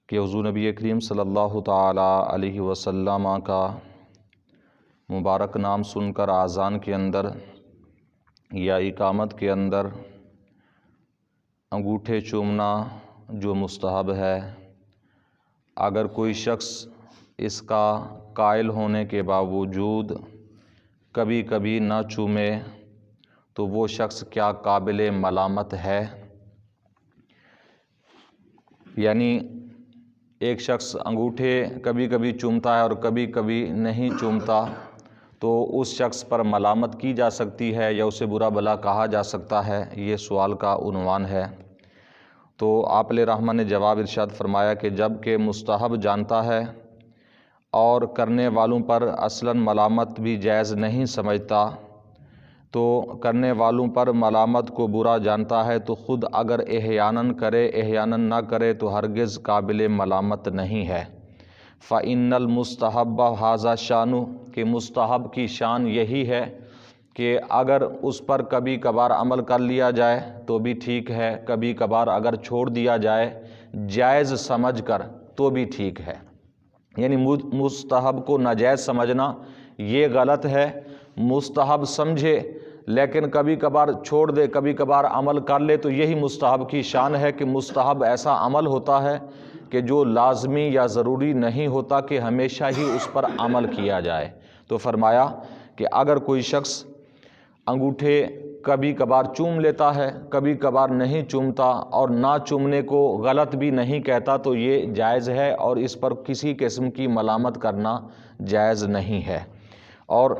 کہ حضور نبی کریم صلی اللہ تعالی علیہ وسلم کا مبارک نام سن کر اذان کے اندر یا اقامت کے اندر انگوٹھے چومنا جو مستحب ہے، اگر کوئی شخص اس کا قائل ہونے کے باوجود کبھی کبھی نہ چومے تو وہ شخص کیا قابل ملامت ہے؟ یعنی ایک شخص انگوٹھے کبھی کبھی چومتا ہے اور کبھی کبھی نہیں چومتا، تو اس شخص پر ملامت کی جا سکتی ہے یا اسے برا بھلا کہا جا سکتا ہے؟ یہ سوال کا عنوان ہے۔ تو آپ علیہ رحمہ نے جواب ارشاد فرمایا کہ جب کہ مستحب جانتا ہے اور کرنے والوں پر اصلاً ملامت بھی جائز نہیں سمجھتا، تو کرنے والوں پر ملامت کو برا جانتا ہے تو خود اگر احیاناً کرے احیاناً نہ کرے تو ہرگز قابل ملامت نہیں ہے۔ فَإِنَّ الْمُسْتَحَبَّ هَذَا شَأْنُهُ کہ مستحب کی شان یہی ہے کہ اگر اس پر کبھی کبھار عمل کر لیا جائے تو بھی ٹھیک ہے، کبھی کبھار اگر چھوڑ دیا جائے جائز سمجھ کر تو بھی ٹھیک ہے۔ یعنی مستحب کو ناجائز سمجھنا یہ غلط ہے۔ مستحب سمجھے لیکن کبھی کبھار چھوڑ دے، کبھی کبھار عمل کر لے، تو یہی مستحب کی شان ہے کہ مستحب ایسا عمل ہوتا ہے کہ جو لازمی یا ضروری نہیں ہوتا کہ ہمیشہ ہی اس پر عمل کیا جائے۔ تو فرمایا کہ اگر کوئی شخص انگوٹھے کبھی کبھار چوم لیتا ہے، کبھی کبھار نہیں چومتا اور نہ چومنے کو غلط بھی نہیں کہتا تو یہ جائز ہے اور اس پر کسی قسم کی ملامت کرنا جائز نہیں ہے۔ اور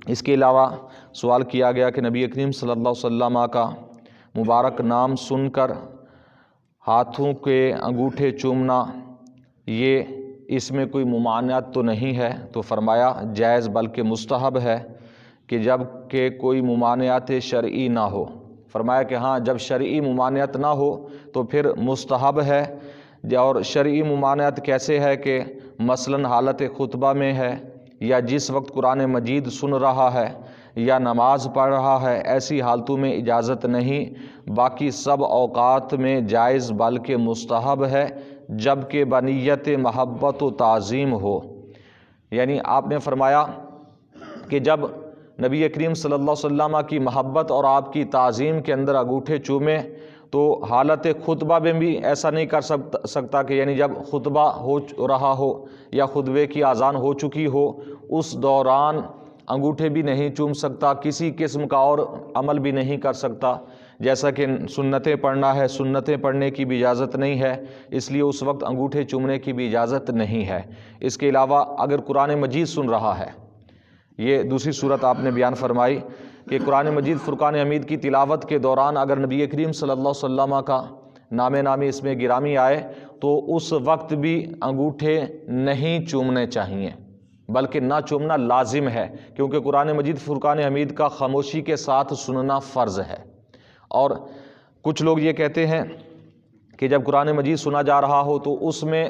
اس کے علاوہ سوال کیا گیا کہ نبی کریم صلی اللہ علیہ وسلم کا مبارک نام سن کر ہاتھوں کے انگوٹھے چومنا، یہ اس میں کوئی ممانعت تو نہیں ہے؟ تو فرمایا جائز بلکہ مستحب ہے کہ جب کہ کوئی ممانعت شرعی نہ ہو۔ فرمایا کہ ہاں جب شرعی ممانعت نہ ہو تو پھر مستحب ہے۔ اور شرعی ممانعت کیسے ہے کہ مثلاً حالت خطبہ میں ہے یا جس وقت قرآن مجید سن رہا ہے یا نماز پڑھ رہا ہے، ایسی حالتوں میں اجازت نہیں، باقی سب اوقات میں جائز بلکہ مستحب ہے جب کہ بنیت محبت و تعظیم ہو۔ یعنی آپ نے فرمایا کہ جب نبی کریم صلی اللہ علیہ وسلم کی محبت اور آپ کی تعظیم کے اندر انگوٹھے چومے تو حالت خطبہ میں بھی ایسا نہیں کر سکتا کہ یعنی جب خطبہ ہو رہا ہو یا خطبے کی اذان ہو چکی ہو اس دوران انگوٹھے بھی نہیں چوم سکتا، کسی قسم کا اور عمل بھی نہیں کر سکتا، جیسا کہ سنتیں پڑھنا ہے، سنتیں پڑھنے کی بھی اجازت نہیں ہے، اس لیے اس وقت انگوٹھے چومنے کی بھی اجازت نہیں ہے۔ اس کے علاوہ اگر قرآن مجید سن رہا ہے، یہ دوسری صورت آپ نے بیان فرمائی کہ قرآن مجید فرقان حمید کی تلاوت کے دوران اگر نبی کریم صلی اللہ علیہ وسلم کا نام نامی اس میں گرامی آئے تو اس وقت بھی انگوٹھے نہیں چومنے چاہیے، بلکہ نہ چومنا لازم ہے، کیونکہ قرآن مجید فرقان حمید کا خاموشی کے ساتھ سننا فرض ہے۔ اور کچھ لوگ یہ کہتے ہیں کہ جب قرآن مجید سنا جا رہا ہو تو اس میں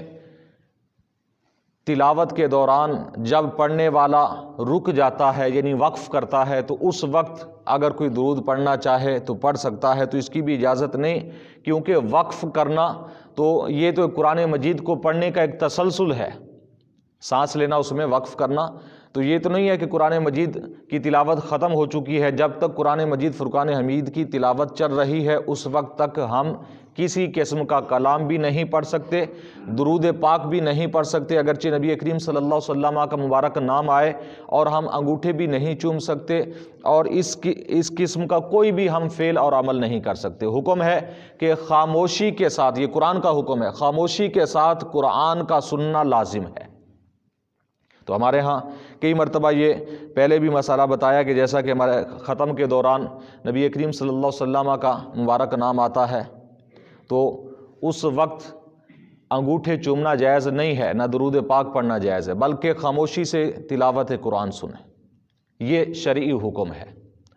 تلاوت کے دوران جب پڑھنے والا رک جاتا ہے یعنی وقف کرتا ہے تو اس وقت اگر کوئی درود پڑھنا چاہے تو پڑھ سکتا ہے، تو اس کی بھی اجازت نہیں، کیونکہ وقف کرنا تو یہ تو قرآن مجید کو پڑھنے کا ایک تسلسل ہے، سانس لینا اس میں وقف کرنا، تو یہ تو نہیں ہے کہ قرآن مجید کی تلاوت ختم ہو چکی ہے، جب تک قرآن مجید فرقان حمید کی تلاوت چل رہی ہے اس وقت تک ہم کسی قسم کا کلام بھی نہیں پڑھ سکتے، درود پاک بھی نہیں پڑھ سکتے، اگرچہ نبی کریم صلی اللہ علیہ وسلم کا مبارک نام آئے، اور ہم انگوٹھے بھی نہیں چوم سکتے، اور اس قسم کا کوئی بھی ہم فعل اور عمل نہیں کر سکتے۔ حکم ہے کہ خاموشی کے ساتھ، یہ قرآن کا حکم ہے، خاموشی کے ساتھ قرآن کا سننا لازم ہے۔ تو ہمارے ہاں کئی مرتبہ یہ پہلے بھی مسئلہ بتایا کہ جیسا کہ ہمارے ختم کے دوران نبی کریم صلی اللہ علیہ وسلم کا مبارک نام آتا ہے تو اس وقت انگوٹھے چومنا جائز نہیں ہے، نہ درود پاک پڑھنا جائز ہے، بلکہ خاموشی سے تلاوت قرآن سنیں، یہ شرعی حکم ہے۔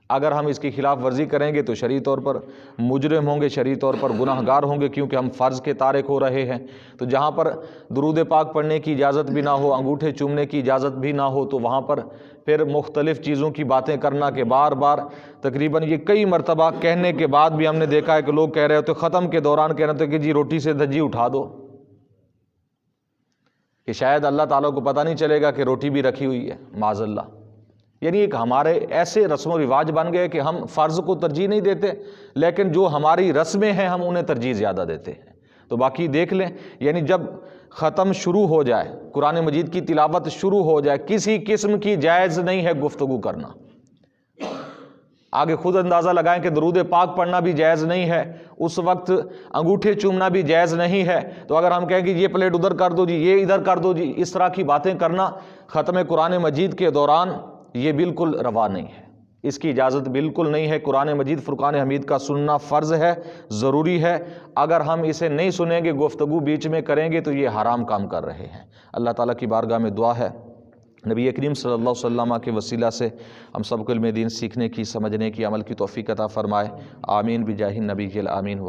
اگر ہم اس کی خلاف ورزی کریں گے تو شرعی طور پر مجرم ہوں گے، شرعی طور پر گناہ گار ہوں گے، کیونکہ ہم فرض کے تارک ہو رہے ہیں۔ تو جہاں پر درود پاک پڑھنے کی اجازت بھی نہ ہو، انگوٹھے چومنے کی اجازت بھی نہ ہو، تو وہاں پر پھر مختلف چیزوں کی باتیں کرنا کہ بار بار تقریباً یہ کئی مرتبہ کہنے کے بعد بھی ہم نے دیکھا ہے کہ لوگ کہہ رہے ہوتے ختم کے دوران کہہ رہے ہوتے کہ جی روٹی سے دھجی اٹھا دو، کہ شاید اللہ تعالیٰ کو پتہ نہیں چلے گا کہ روٹی بھی رکھی ہوئی ہے، معاذ اللہ۔ یعنی ایک ہمارے ایسے رسم و رواج بن گئے کہ ہم فرض کو ترجیح نہیں دیتے، لیکن جو ہماری رسمیں ہیں ہم انہیں ترجیح زیادہ دیتے ہیں۔ تو باقی دیکھ لیں، یعنی جب ختم شروع ہو جائے، قرآن مجید کی تلاوت شروع ہو جائے، کسی قسم کی جائز نہیں ہے گفتگو کرنا۔ آگے خود اندازہ لگائیں کہ درود پاک پڑھنا بھی جائز نہیں ہے، اس وقت انگوٹھے چومنا بھی جائز نہیں ہے۔ تو اگر ہم کہیں کہ یہ پلیٹ ادھر کر دو جی، یہ ادھر کر دو جی، اس طرح کی باتیں کرنا ختم قرآن مجید کے دوران یہ بالکل روا نہیں ہے، اس کی اجازت بالکل نہیں ہے۔ قرآن مجید فرقان حمید کا سننا فرض ہے، ضروری ہے۔ اگر ہم اسے نہیں سنیں گے، گفتگو بیچ میں کریں گے تو یہ حرام کام کر رہے ہیں۔ اللہ تعالیٰ کی بارگاہ میں دعا ہے نبی کریم صلی اللہ علیہ وسلم کے وسیلہ سے ہم سب کو علم دین سیکھنے کی، سمجھنے کی، عمل کی توفیق عطا فرمائے۔ آمین بجاہ النبی الامین۔